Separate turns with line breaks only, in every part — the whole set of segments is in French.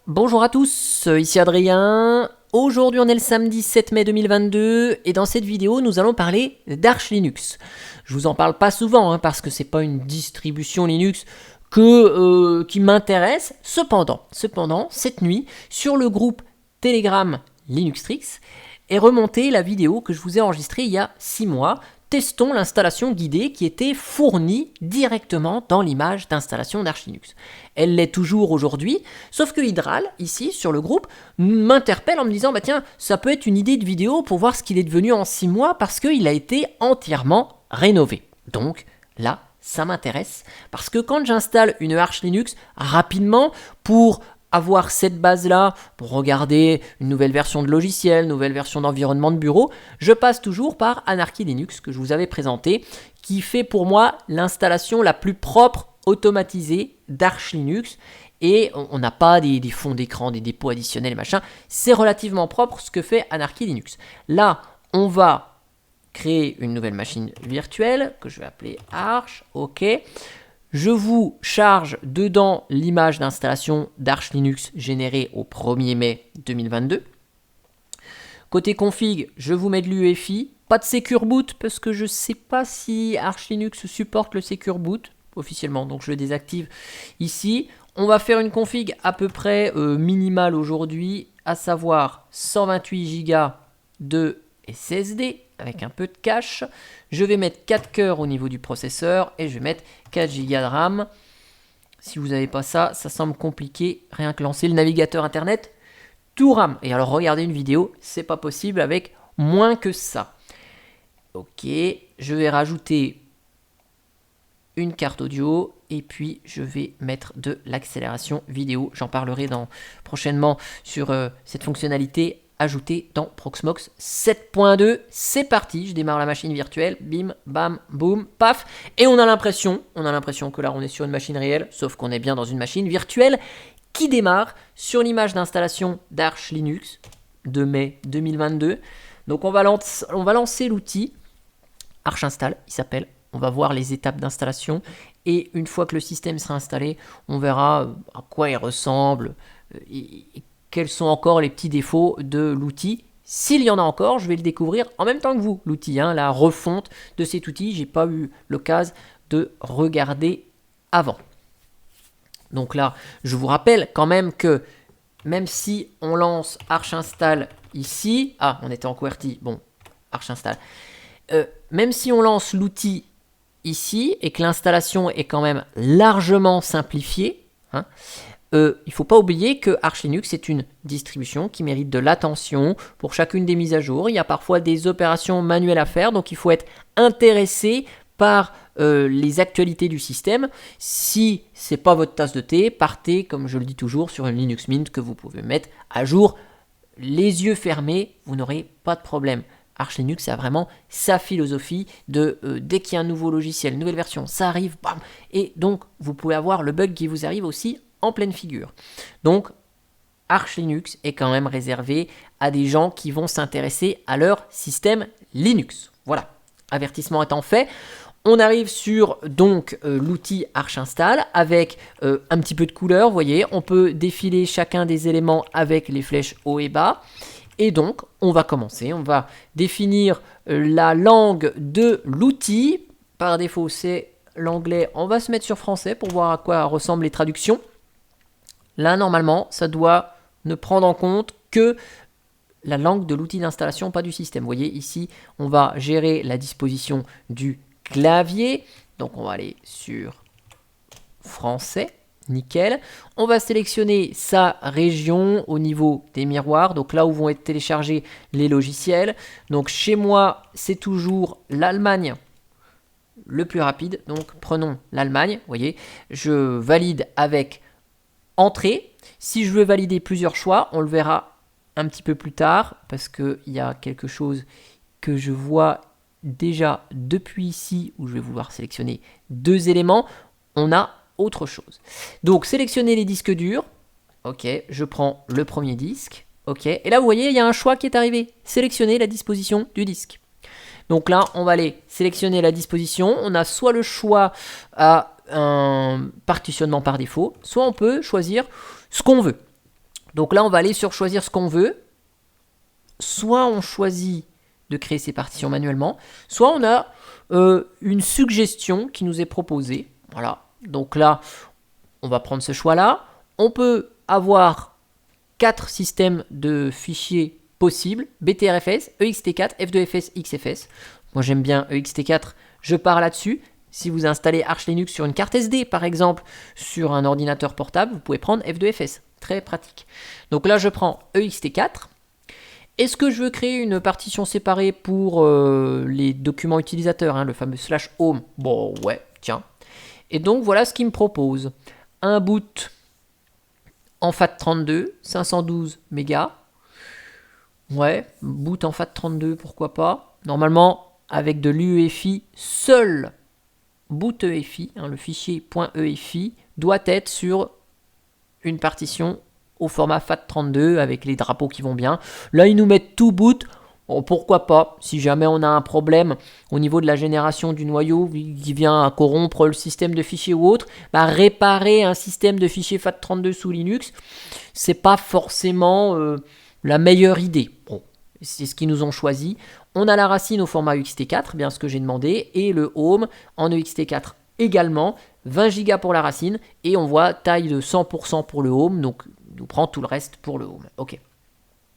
Bonjour à tous, ici Adrien. Aujourd'hui on est le samedi 7 mai 2022 et dans cette vidéo nous allons parler d'Arch Linux. Je vous en parle pas souvent parce que c'est pas une distribution Linux qui m'intéresse. Cependant, cette nuit, sur le groupe Telegram Linuxtrix, est remontée la vidéo que je vous ai enregistrée il y a 6 mois. Testons l'installation guidée qui était fournie directement dans l'image d'installation d'Arch Linux. Elle l'est toujours aujourd'hui, sauf que Hydral, ici, sur le groupe, m'interpelle en me disant « Tiens, ça peut être une idée de vidéo pour voir ce qu'il est devenu en 6 mois parce qu'il a été entièrement rénové. » Donc, là, ça m'intéresse parce que quand j'installe une Arch Linux rapidement pour avoir cette base-là, pour regarder une nouvelle version de logiciel, nouvelle version d'environnement de bureau, je passe toujours par Anarchy Linux que je vous avais présenté, qui fait pour moi l'installation la plus propre, automatisée d'Arch Linux. Et on n'a pas des fonds d'écran, des dépôts additionnels et machin. C'est relativement propre ce que fait Anarchy Linux. Là, on va créer une nouvelle machine virtuelle que je vais appeler Arch. OK. Je vous charge dedans l'image d'installation d'Arch Linux générée au 1er mai 2022. Côté config, je vous mets de l'UEFI. Pas de Secure Boot parce que je ne sais pas si Arch Linux supporte le Secure Boot officiellement, donc je le désactive ici. On va faire une config à peu près minimale aujourd'hui, à savoir 128 Go de SSD avec un peu de cache. Je vais mettre 4 cœurs au niveau du processeur et je vais mettre 4 Go de RAM. Si vous n'avez pas ça, ça semble compliqué. Rien que lancer le navigateur internet, tout RAM. Et alors regarder une vidéo, c'est pas possible avec moins que ça. Ok, je vais rajouter une carte audio et puis je vais mettre de l'accélération vidéo. J'en parlerai prochainement sur cette fonctionnalité ajoutée dans Proxmox 7.2. C'est parti, je démarre la machine virtuelle, bim, bam, boum, paf. Et on a l'impression que là on est sur une machine réelle, sauf qu'on est bien dans une machine virtuelle qui démarre sur l'image d'installation d'Arch Linux de mai 2022. Donc on va lancer l'outil Arch Install, il s'appelle. On va voir les étapes d'installation et une fois que le système sera installé, on verra à quoi il ressemble et quels sont encore les petits défauts de l'outil. S'il y en a encore, je vais le découvrir en même temps que vous, l'outil, la refonte de cet outil. Je n'ai pas eu l'occasion de regarder avant. Donc là, je vous rappelle quand même que même si on lance Arch Install ici, on était en QWERTY, bon, Arch Install, même si on lance l'outil ici et que l'installation est quand même largement simplifiée, il ne faut pas oublier que Arch Linux est une distribution qui mérite de l'attention pour chacune des mises à jour. Il y a parfois des opérations manuelles à faire, donc il faut être intéressé par les actualités du système. Si ce n'est pas votre tasse de thé, partez, comme je le dis toujours, sur une Linux Mint que vous pouvez mettre à jour. Les yeux fermés, vous n'aurez pas de problème. Arch Linux a vraiment sa philosophie de dès qu'il y a un nouveau logiciel, une nouvelle version, ça arrive, bam, et donc vous pouvez avoir le bug qui vous arrive aussi en pleine figure. Donc Arch Linux est quand même réservé à des gens qui vont s'intéresser à leur système Linux. Voilà, avertissement étant fait, on arrive sur donc l'outil Arch Install avec un petit peu de couleur, vous voyez, on peut défiler chacun des éléments avec les flèches haut et bas. Et donc, on va commencer, on va définir la langue de l'outil. Par défaut, c'est l'anglais. On va se mettre sur français pour voir à quoi ressemblent les traductions. Là, normalement, ça doit ne prendre en compte que la langue de l'outil d'installation, pas du système. Vous voyez, ici, on va gérer la disposition du clavier. Donc, on va aller sur français. Nickel. On va sélectionner sa région au niveau des miroirs, donc là où vont être téléchargés les logiciels. Donc chez moi, c'est toujours l'Allemagne le plus rapide. Donc prenons l'Allemagne, vous voyez, je valide avec entrée. Si je veux valider plusieurs choix, on le verra un petit peu plus tard parce qu'il y a quelque chose que je vois déjà depuis ici où je vais vouloir sélectionner 2 éléments. On a autre chose. Donc, sélectionner les disques durs. Ok, je prends le premier disque. Ok, et là, vous voyez, il y a un choix qui est arrivé. Sélectionner la disposition du disque. Donc là, on va aller sélectionner la disposition. On a soit le choix à un partitionnement par défaut, soit on peut choisir ce qu'on veut. Donc là, on va aller sur choisir ce qu'on veut. Soit on choisit de créer ces partitions manuellement, soit on a une suggestion qui nous est proposée. Voilà. Donc là, on va prendre ce choix-là. On peut avoir 4 systèmes de fichiers possibles, BTRFS, EXT4, F2FS, XFS. Moi j'aime bien EXT4, je pars là-dessus. Si vous installez Arch Linux sur une carte SD par exemple, sur un ordinateur portable, vous pouvez prendre F2FS, très pratique. Donc là je prends EXT4. Est-ce que je veux créer une partition séparée pour les documents utilisateurs, le fameux /home? Bon ouais, tiens. Et donc voilà ce qu'il me propose. Un boot en FAT32, 512 mégas. Ouais, boot en FAT32, pourquoi pas. Normalement, avec de l'UEFI, seul boot EFI, le fichier .EFI, doit être sur une partition au format FAT32 avec les drapeaux qui vont bien. Là, ils nous mettent tout boot. Bon, pourquoi pas, si jamais on a un problème au niveau de la génération du noyau qui vient à corrompre le système de fichiers ou autre, réparer un système de fichiers FAT32 sous Linux, c'est pas forcément la meilleure idée. Bon, c'est ce qu'ils nous ont choisi. On a la racine au format EXT4, bien ce que j'ai demandé, et le home en EXT4 également, 20 Go pour la racine, et on voit taille de 100% pour le home, donc il nous prend tout le reste pour le home. Ok.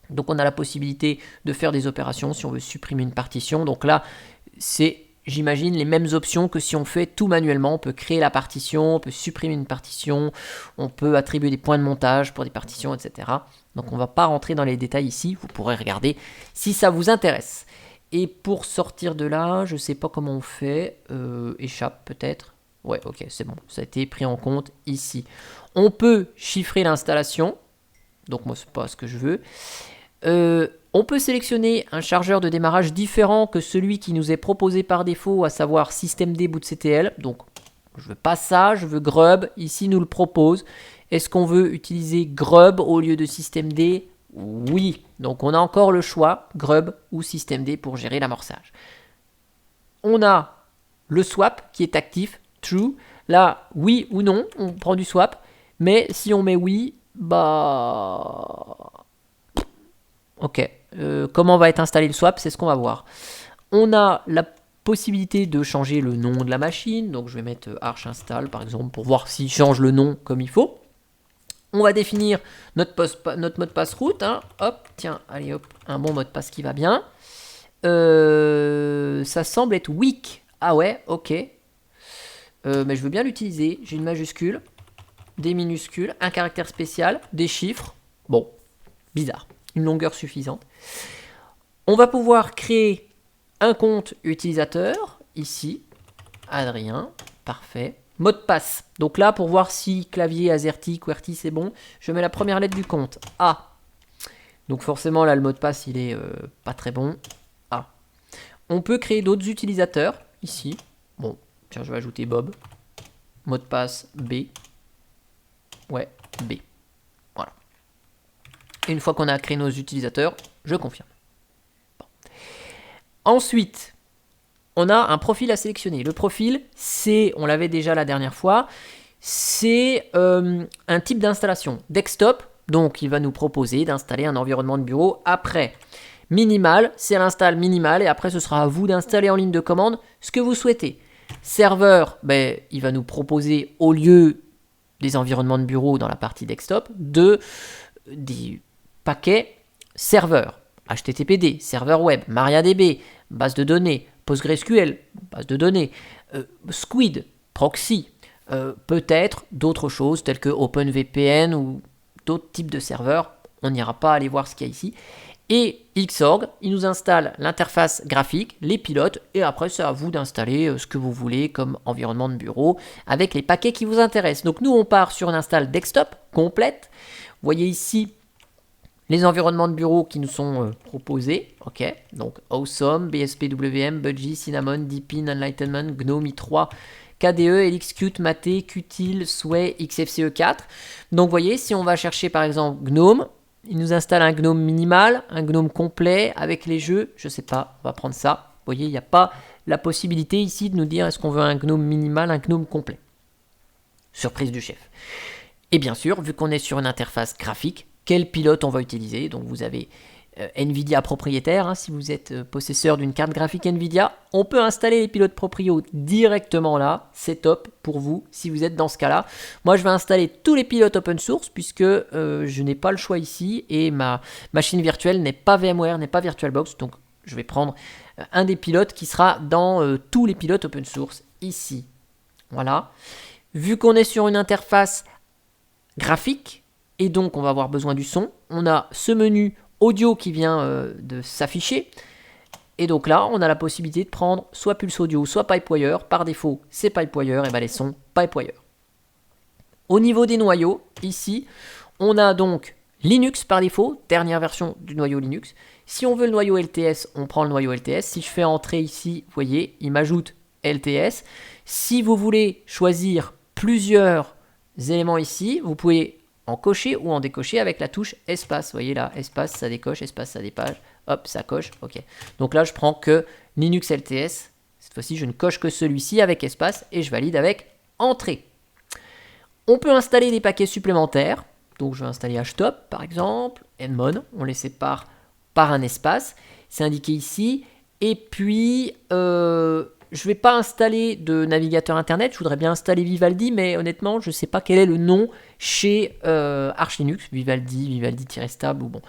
Donc on a la possibilité de faire des opérations si on veut supprimer une partition. Donc là, c'est, j'imagine, les mêmes options que si on fait tout manuellement. On peut créer la partition, on peut supprimer une partition, on peut attribuer des points de montage pour des partitions, etc. Donc on ne va pas rentrer dans les détails ici. Vous pourrez regarder si ça vous intéresse. Et pour sortir de là, je ne sais pas comment on fait. Échappe peut-être. Ouais, ok, c'est bon. Ça a été pris en compte ici. On peut chiffrer l'installation. Donc moi, c'est pas ce que je veux. On peut sélectionner un chargeur de démarrage différent que celui qui nous est proposé par défaut, à savoir systemd bootctl. Donc, je veux pas ça, je veux Grub. Ici, nous le propose. Est-ce qu'on veut utiliser Grub au lieu de systemd? Oui. Donc, on a encore le choix, Grub ou systemd pour gérer l'amorçage. On a le swap qui est actif, true. Là, oui ou non, on prend du swap. Mais si on met oui, ok, comment va être installé le swap, c'est ce qu'on va voir. On a la possibilité de changer le nom de la machine, donc je vais mettre arch install par exemple pour voir s'il change le nom comme il faut. On va définir notre mot de passe route, hop, tiens, allez hop, un bon mot de passe qui va bien. Ça semble être weak, ah ouais, ok. Mais je veux bien l'utiliser, j'ai une majuscule, des minuscules, un caractère spécial, des chiffres, bon, bizarre. Une longueur suffisante. On va pouvoir créer un compte utilisateur, ici, Adrien, parfait. Mot de passe, donc là, pour voir si clavier, AZERTY, QWERTY, c'est bon, je mets la première lettre du compte, A. Donc forcément, là, le mot de passe, il est pas très bon, A. On peut créer d'autres utilisateurs, ici. Bon, tiens, je vais ajouter Bob. Mot de passe, B. Ouais, B. Une fois qu'on a créé nos utilisateurs, je confirme. Bon. Ensuite, on a un profil à sélectionner. Le profil, c'est, on l'avait déjà la dernière fois, c'est un type d'installation. Desktop, donc il va nous proposer d'installer un environnement de bureau. Après, minimal, c'est l'install minimal et après ce sera à vous d'installer en ligne de commande ce que vous souhaitez. Serveur, il va nous proposer au lieu des environnements de bureau dans la partie desktop, des paquets serveurs, HTTPD, serveur web, MariaDB, base de données, PostgreSQL, base de données, Squid, proxy, peut-être d'autres choses telles que OpenVPN ou d'autres types de serveurs. On n'ira pas aller voir ce qu'il y a ici. Et Xorg, il nous installe l'interface graphique, les pilotes, et après c'est à vous d'installer ce que vous voulez comme environnement de bureau avec les paquets qui vous intéressent. Donc nous on part sur une install desktop complète. Vous voyez ici les environnements de bureau qui nous sont proposés. Ok, donc Awesome, BSPWM, Budgie, Cinnamon, Deepin, Enlightenment, GNOME i3, KDE, LXQt, Mate, Qtile, Sway, XFCE4. Donc vous voyez, si on va chercher par exemple GNOME, il nous installe un GNOME minimal, un GNOME complet avec les jeux. Je sais pas, on va prendre ça. Vous voyez, il n'y a pas la possibilité ici de nous dire est-ce qu'on veut un GNOME minimal, un GNOME complet. Surprise du chef. Et bien sûr, vu qu'on est sur une interface graphique, quel pilote on va utiliser. Donc vous avez NVIDIA propriétaire, hein, si vous êtes possesseur d'une carte graphique NVIDIA, on peut installer les pilotes proprio directement là, c'est top pour vous si vous êtes dans ce cas-là. Moi je vais installer tous les pilotes open source puisque je n'ai pas le choix ici et ma machine virtuelle n'est pas VMware, n'est pas VirtualBox, donc je vais prendre un des pilotes qui sera dans tous les pilotes open source ici. Voilà. Vu qu'on est sur une interface graphique et donc on va avoir besoin du son, on a ce menu audio qui vient de s'afficher. Et donc là, on a la possibilité de prendre soit Pulse Audio, soit Pipewire. Par défaut, c'est Pipewire, et bien les sons Pipewire. Au niveau des noyaux, ici, on a donc Linux par défaut, dernière version du noyau Linux. Si on veut le noyau LTS, on prend le noyau LTS. Si je fais entrer ici, vous voyez, il m'ajoute LTS. Si vous voulez choisir plusieurs éléments ici, vous pouvez en cocher ou en décocher avec la touche espace. Vous voyez là, espace ça décoche, espace ça dépage, hop ça coche, ok. Donc là je prends que Linux LTS, cette fois-ci je ne coche que celui-ci avec espace et je valide avec entrée. On peut installer des paquets supplémentaires, donc je vais installer htop par exemple, nmon, on les sépare par un espace, c'est indiqué ici, et puis je ne vais pas installer de navigateur internet, je voudrais bien installer Vivaldi, mais honnêtement, je ne sais pas quel est le nom chez Arch Linux, Vivaldi-stable, ou bon.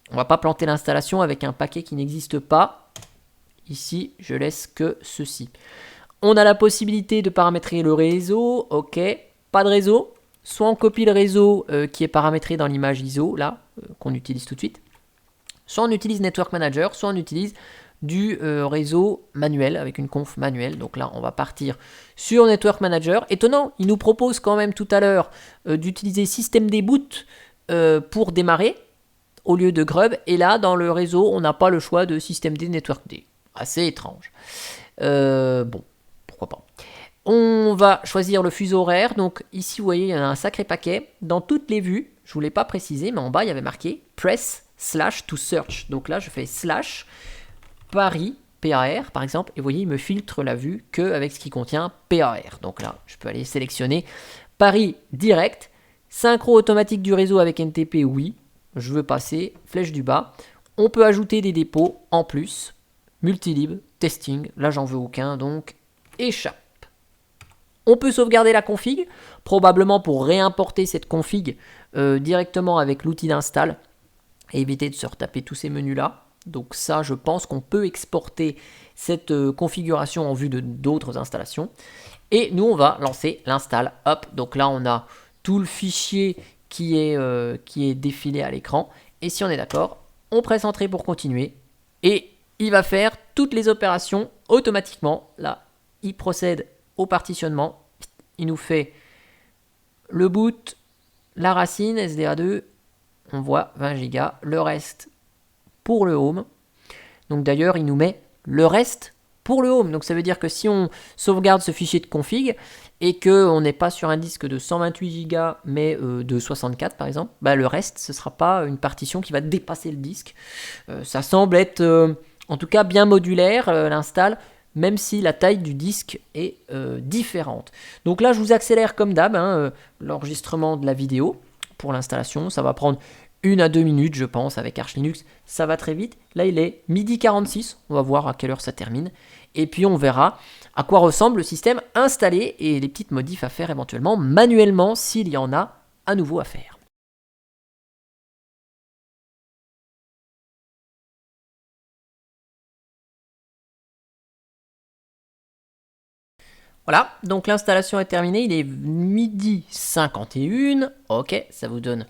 On ne va pas planter l'installation avec un paquet qui n'existe pas. Ici, je laisse que ceci. On a la possibilité de paramétrer le réseau, ok, pas de réseau. Soit on copie le réseau qui est paramétré dans l'image ISO, là, qu'on utilise tout de suite. Soit on utilise Network Manager, soit on utilise du réseau manuel avec une conf manuelle. Donc là on va partir sur Network Manager. Étonnant, il nous propose quand même tout à l'heure d'utiliser systemd boot pour démarrer au lieu de grub, et là dans le réseau on n'a pas le choix de systemd networkd. Assez étrange. Bon, pourquoi pas. On va choisir le fuseau horaire. Donc ici vous voyez il y en a un sacré paquet. Dans toutes les vues, je ne vous l'ai pas précisé, mais en bas il y avait marqué press / to search. Donc là je fais / Paris, PAR par exemple, et vous voyez, il me filtre la vue qu'avec ce qui contient PAR. Donc là, je peux aller sélectionner Paris direct, synchro automatique du réseau avec NTP, oui, je veux passer, flèche du bas. On peut ajouter des dépôts en plus, multilib, testing, là j'en veux aucun, donc échappe. On peut sauvegarder la config, probablement pour réimporter cette config directement avec l'outil d'install, et éviter de se retaper tous ces menus-là. Donc ça, je pense qu'on peut exporter cette configuration en vue de d'autres installations. Et nous, on va lancer l'install. Hop, donc là, on a tout le fichier qui est défilé à l'écran. Et si on est d'accord, on presse Entrée pour continuer. Et il va faire toutes les opérations automatiquement. Là, il procède au partitionnement. Il nous fait le boot, la racine, SDA2. On voit 20 Go. Le reste pour le home. Donc d'ailleurs, il nous met le reste pour le home. Donc ça veut dire que si on sauvegarde ce fichier de config et qu'on n'est pas sur un disque de 128 Go mais de 64 par exemple, bah, le reste, ce ne sera pas une partition qui va dépasser le disque. Ça semble être en tout cas bien modulaire l'install, même si la taille du disque est différente. Donc là, je vous accélère comme d'hab l'enregistrement de la vidéo pour l'installation. Ça va prendre 1 à 2 minutes, je pense, avec Arch Linux. Ça va très vite. Là, il est 12h46. On va voir à quelle heure ça termine. Et puis, on verra à quoi ressemble le système installé et les petites modifs à faire éventuellement manuellement s'il y en a à nouveau à faire. Voilà, donc l'installation est terminée. Il est 12h51. Ok, ça vous donne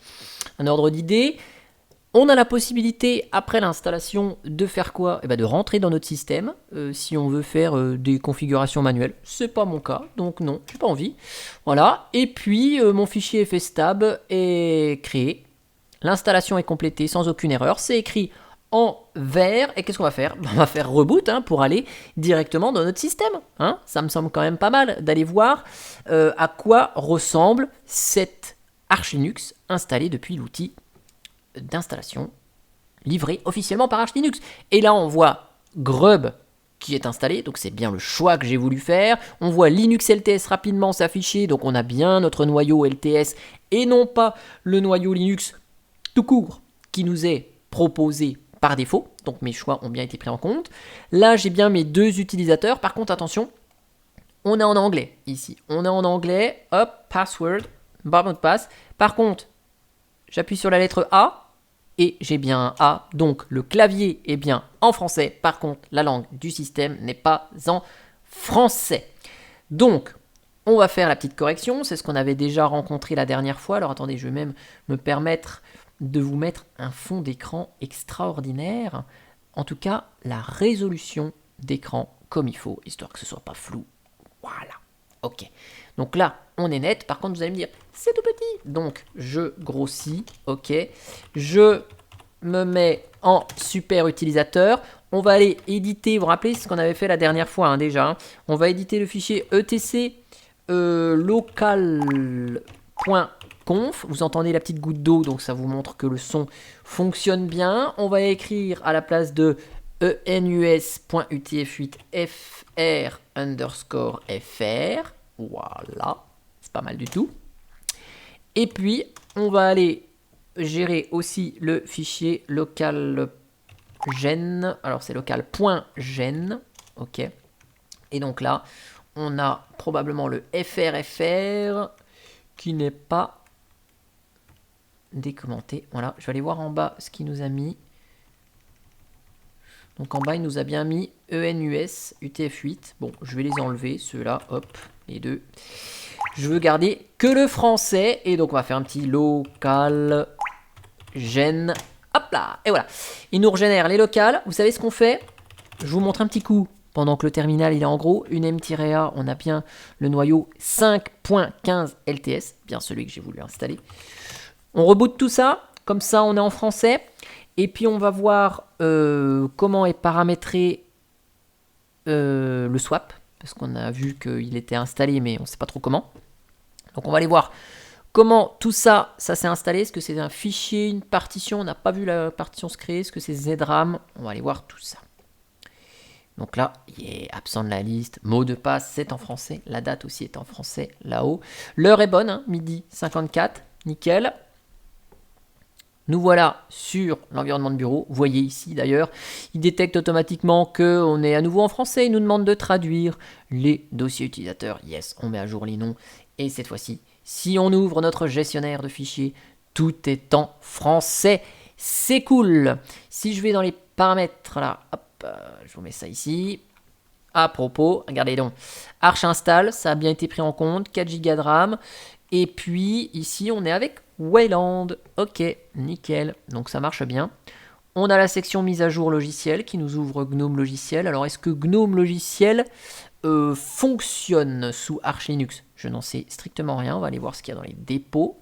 un ordre d'idée. On a la possibilité, après l'installation, de faire quoi ? De rentrer dans notre système, si on veut faire des configurations manuelles. C'est pas mon cas, donc non, j'ai pas envie. Voilà, et puis mon fichier fstab est créé. L'installation est complétée sans aucune erreur. C'est écrit en vert. Et qu'est-ce qu'on va faire ? On va faire reboot pour aller directement dans notre système. Ça me semble quand même pas mal d'aller voir à quoi ressemble cette Arch Linux installée depuis l'outil d'installation livré officiellement par Arch Linux. Et là, on voit Grub qui est installé, donc c'est bien le choix que j'ai voulu faire. On voit Linux LTS rapidement s'afficher, donc on a bien notre noyau LTS et non pas le noyau Linux tout court qui nous est proposé par défaut. Donc mes choix ont bien été pris en compte. Là, j'ai bien mes deux utilisateurs. Par contre, attention, on est en anglais ici. On est en anglais. Hop, password, barre mot de passe. Par contre, j'appuie sur la lettre A et j'ai bien un A. Donc le clavier est bien en français. Par contre, la langue du système n'est pas en français. Donc, on va faire la petite correction. C'est ce qu'on avait déjà rencontré la dernière fois. Alors attendez, je vais même me permettre de vous mettre un fond d'écran extraordinaire. En tout cas, la résolution d'écran comme il faut, histoire que ce soit pas flou. Voilà. Ok. Donc là, on est net. Par contre, vous allez me dire, c'est tout petit. Donc, je grossis. Ok. Je me mets en super utilisateur. On va aller éditer. Vous vous rappelez ce qu'on avait fait la dernière fois déjà. Hein. On va éditer le fichier etc local.conf. Vous entendez la petite goutte d'eau, donc ça vous montre que le son fonctionne bien. On va écrire à la place de enus.utf8fr_fr. Voilà, c'est pas mal du tout. Et puis, on va aller gérer aussi le fichier local gen. Alors, c'est local.gen. Ok. Et donc là, on a probablement le FRFR qui n'est pas décommenté. Voilà, je vais aller voir en bas ce qu'il nous a mis. Donc en bas, il nous a bien mis ENUS, UTF-8. Bon, je vais les enlever, ceux-là, hop, les deux. Je veux garder que le français. Et donc, on va faire un petit local gen. Hop là, et voilà. Il nous régénère les locales. Vous savez ce qu'on fait? Je vous montre un petit coup. Pendant que le terminal il est en gros, une M-A, on a bien le noyau 5.15 LTS, bien celui que j'ai voulu installer. On reboot tout ça, comme ça on est en français. Et puis on va voir comment est paramétré le swap, parce qu'on a vu qu'il était installé, mais on ne sait pas trop comment. Donc on va aller voir comment tout ça, s'est installé. Est-ce que c'est un fichier, une partition? On n'a pas vu la partition se créer. Est-ce que c'est ZRAM? On va aller voir tout ça. Donc là, il est absent de la liste. Mot de passe, c'est en français. La date aussi est en français, là-haut. L'heure est bonne, hein, midi 54. Nickel. Nous voilà sur l'environnement de bureau. Vous voyez ici, d'ailleurs, il détecte automatiquement qu'on est à nouveau en français. Il nous demande de traduire les dossiers utilisateurs. Yes, on met à jour les noms. Et cette fois-ci, si on ouvre notre gestionnaire de fichiers, tout est en français. C'est cool. Si je vais dans les paramètres, là, hop, je vous mets ça ici. À propos, regardez donc. Arch install, ça a bien été pris en compte. 4 Go de RAM. Et puis, ici, on est avec Wayland. Ok, nickel. Donc, ça marche bien. On a la section mise à jour logiciel qui nous ouvre GNOME logiciel. Alors, est-ce que GNOME logiciel fonctionne sous Arch Linux? Je n'en sais strictement rien. On va aller voir ce qu'il y a dans les dépôts.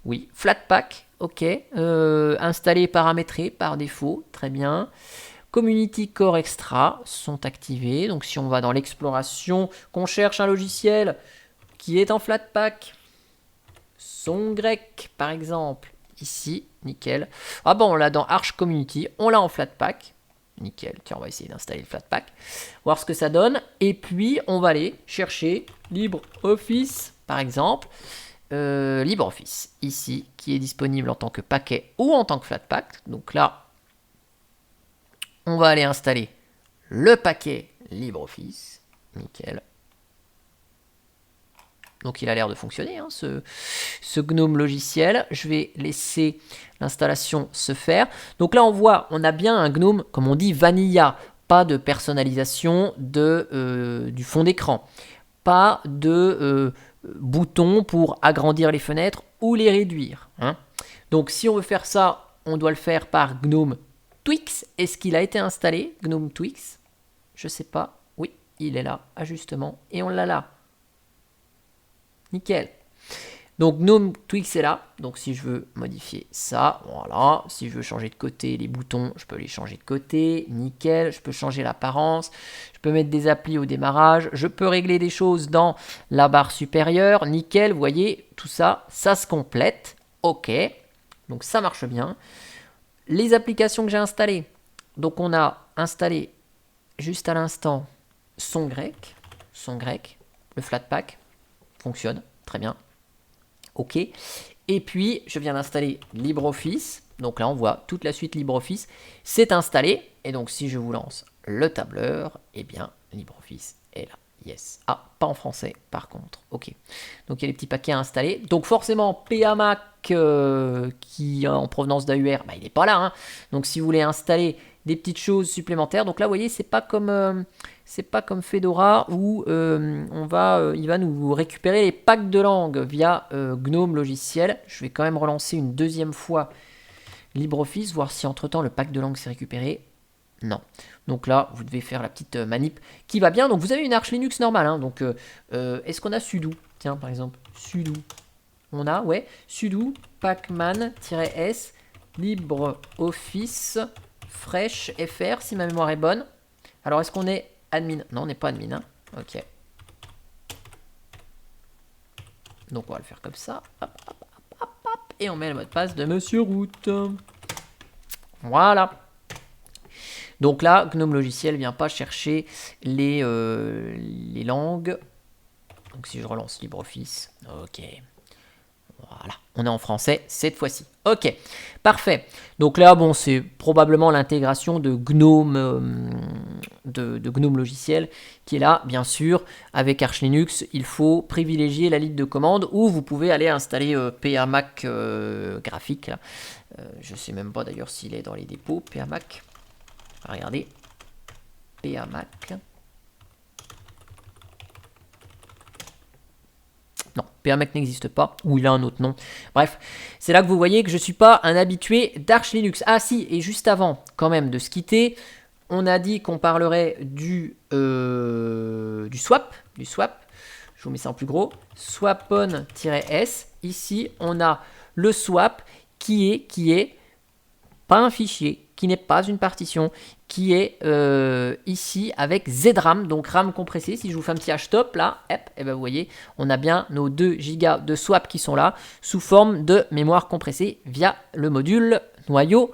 Oui, Flatpak. Ok. Installé et paramétré par défaut. Très bien. Community Core Extra sont activés. Donc si on va dans l'exploration, qu'on cherche un logiciel qui est en Flatpak, son grec par exemple, ici, nickel. Ah bon, on l'a dans Arch Community, on l'a en Flatpak. Nickel, tiens, on va essayer d'installer le Flatpak, voir ce que ça donne. Et puis, on va aller chercher LibreOffice, par exemple. LibreOffice, ici, qui est disponible en tant que paquet ou en tant que Flatpak. Donc là, on va aller installer le paquet LibreOffice. Nickel. Donc il a l'air de fonctionner, hein, ce GNOME logiciel. Je vais laisser l'installation se faire. Donc là on voit, on a bien un GNOME, comme on dit, vanilla. Pas de personnalisation du fond d'écran. Pas de bouton pour agrandir les fenêtres ou les réduire. Hein. Donc si on veut faire ça, on doit le faire par GNOME Twix. Est-ce qu'il a été installé, GNOME Twix? Je sais pas. Oui, il est là, ajustement, et on l'a là. Nickel. Donc GNOME Twix est là. Donc si je veux modifier ça, voilà. Si je veux changer de côté les boutons, je peux les changer de côté. Nickel. Je peux changer l'apparence. Je peux mettre des applis au démarrage. Je peux régler des choses dans la barre supérieure. Nickel. Vous voyez, tout ça, ça se complète. OK. Donc ça marche bien. Les applications que j'ai installées. Donc on a installé juste à l'instant son grec, le Flatpak fonctionne très bien. OK. Et puis je viens d'installer LibreOffice. Donc là, on voit toute la suite LibreOffice s'est installée. Et donc, si je vous lance le tableur, eh bien, LibreOffice est là. Yes. Ah, pas en français, par contre. Ok. Donc, il y a les petits paquets à installer. Donc, forcément, PAMac qui est en provenance d'AUR, bah, il n'est pas là. Hein. Donc, si vous voulez installer des petites choses supplémentaires. Donc là, vous voyez, c'est pas comme Fedora où il va nous récupérer les packs de langue via GNOME logiciel. Je vais quand même relancer une deuxième fois LibreOffice, voir si entre-temps le pack de langue s'est récupéré. Non. Donc là, vous devez faire la petite manip qui va bien. Donc vous avez une Arch Linux normale. Hein. Donc est-ce qu'on a sudo? Tiens, par exemple, sudo. On a, ouais, sudo pacman-s LibreOffice fresh fr si ma mémoire est bonne. Alors est-ce qu'on est admin? Non, on n'est pas admin. Hein. Ok. Donc on va le faire comme ça. Hop, hop, hop, hop, hop. Et on met le mot de passe de Monsieur Root. Voilà. Donc là, GNOME logiciel vient pas chercher les langues. Donc si je relance LibreOffice, ok. Voilà, on est en français cette fois-ci. Ok, parfait. Donc là, bon, c'est probablement l'intégration de GNOME, de GNOME logiciel qui est là, bien sûr. Avec Arch Linux, il faut privilégier la ligne de commande où vous pouvez aller installer PAMac graphique. Là. Je ne sais même pas d'ailleurs s'il est dans les dépôts, PAMac. Regardez, PAMac. Non, PAMac n'existe pas, ou il a un autre nom. Bref, c'est là que vous voyez que je ne suis pas un habitué d'Arch Linux. Ah si, et juste avant quand même de se quitter, on a dit qu'on parlerait du swap. Je vous mets ça en plus gros. Swapon-s. Ici, on a le swap qui est pas un fichier, qui n'est pas une partition, qui est ici avec ZRAM, donc RAM compressé. Si je vous fais un petit htop là, et ben vous voyez, on a bien nos 2 Go de swap qui sont là, sous forme de mémoire compressée via le module noyau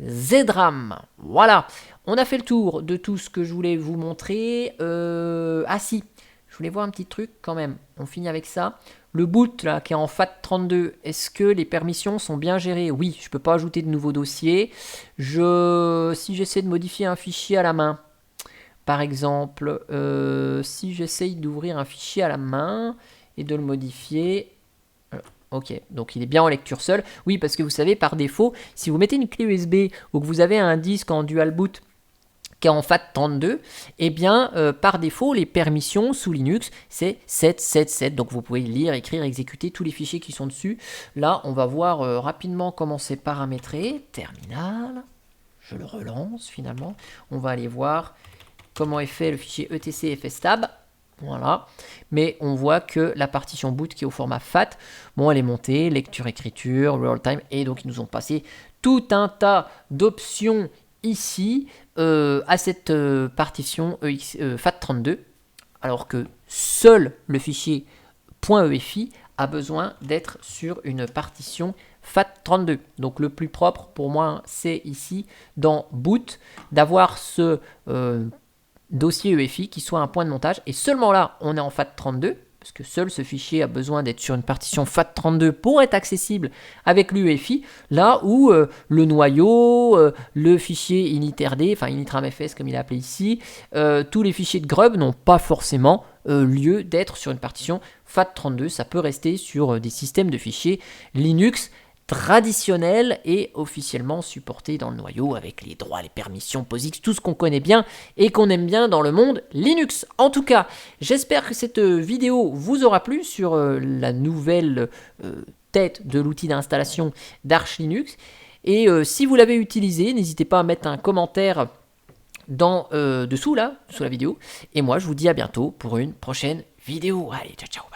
ZRAM. Voilà, on a fait le tour de tout ce que je voulais vous montrer. Ah si, je voulais voir un petit truc quand même, on finit avec ça. Le boot là, qui est en FAT32, est-ce que les permissions sont bien gérées? Oui, je ne peux pas ajouter de nouveaux dossiers. Si j'essaie de modifier un fichier à la main, par exemple, si j'essaye d'ouvrir un fichier à la main et de le modifier... Ok, donc il est bien en lecture seule. Oui, parce que vous savez, par défaut, si vous mettez une clé USB ou que vous avez un disque en dual boot qui est en FAT32, eh bien, par défaut, les permissions sous Linux, c'est 777. Donc, vous pouvez lire, écrire, exécuter tous les fichiers qui sont dessus. Là, on va voir rapidement comment c'est paramétré. Terminal. Je le relance, finalement. On va aller voir comment est fait le fichier etc fstab. Voilà. Mais on voit que la partition boot qui est au format FAT, bon, elle est montée, lecture, écriture, real time. Et donc, ils nous ont passé tout un tas d'options ici à cette partition FAT32, alors que seul le fichier .efi a besoin d'être sur une partition FAT32. Donc le plus propre pour moi, c'est ici dans boot d'avoir ce dossier EFI qui soit un point de montage, et seulement là on est en FAT32, parce que seul ce fichier a besoin d'être sur une partition FAT32 pour être accessible avec l'UEFI, là où le noyau, le fichier initRD, enfin initramfs comme il est appelé ici, tous les fichiers de grub n'ont pas forcément lieu d'être sur une partition FAT32. Ça peut rester sur des systèmes de fichiers Linux traditionnel et officiellement supporté dans le noyau avec les droits, les permissions, POSIX, tout ce qu'on connaît bien et qu'on aime bien dans le monde Linux. En tout cas, j'espère que cette vidéo vous aura plu sur la nouvelle tête de l'outil d'installation d'Arch Linux. Et si vous l'avez utilisé, n'hésitez pas à mettre un commentaire dessous la vidéo. Et moi, je vous dis à bientôt pour une prochaine vidéo. Allez, ciao, ciao.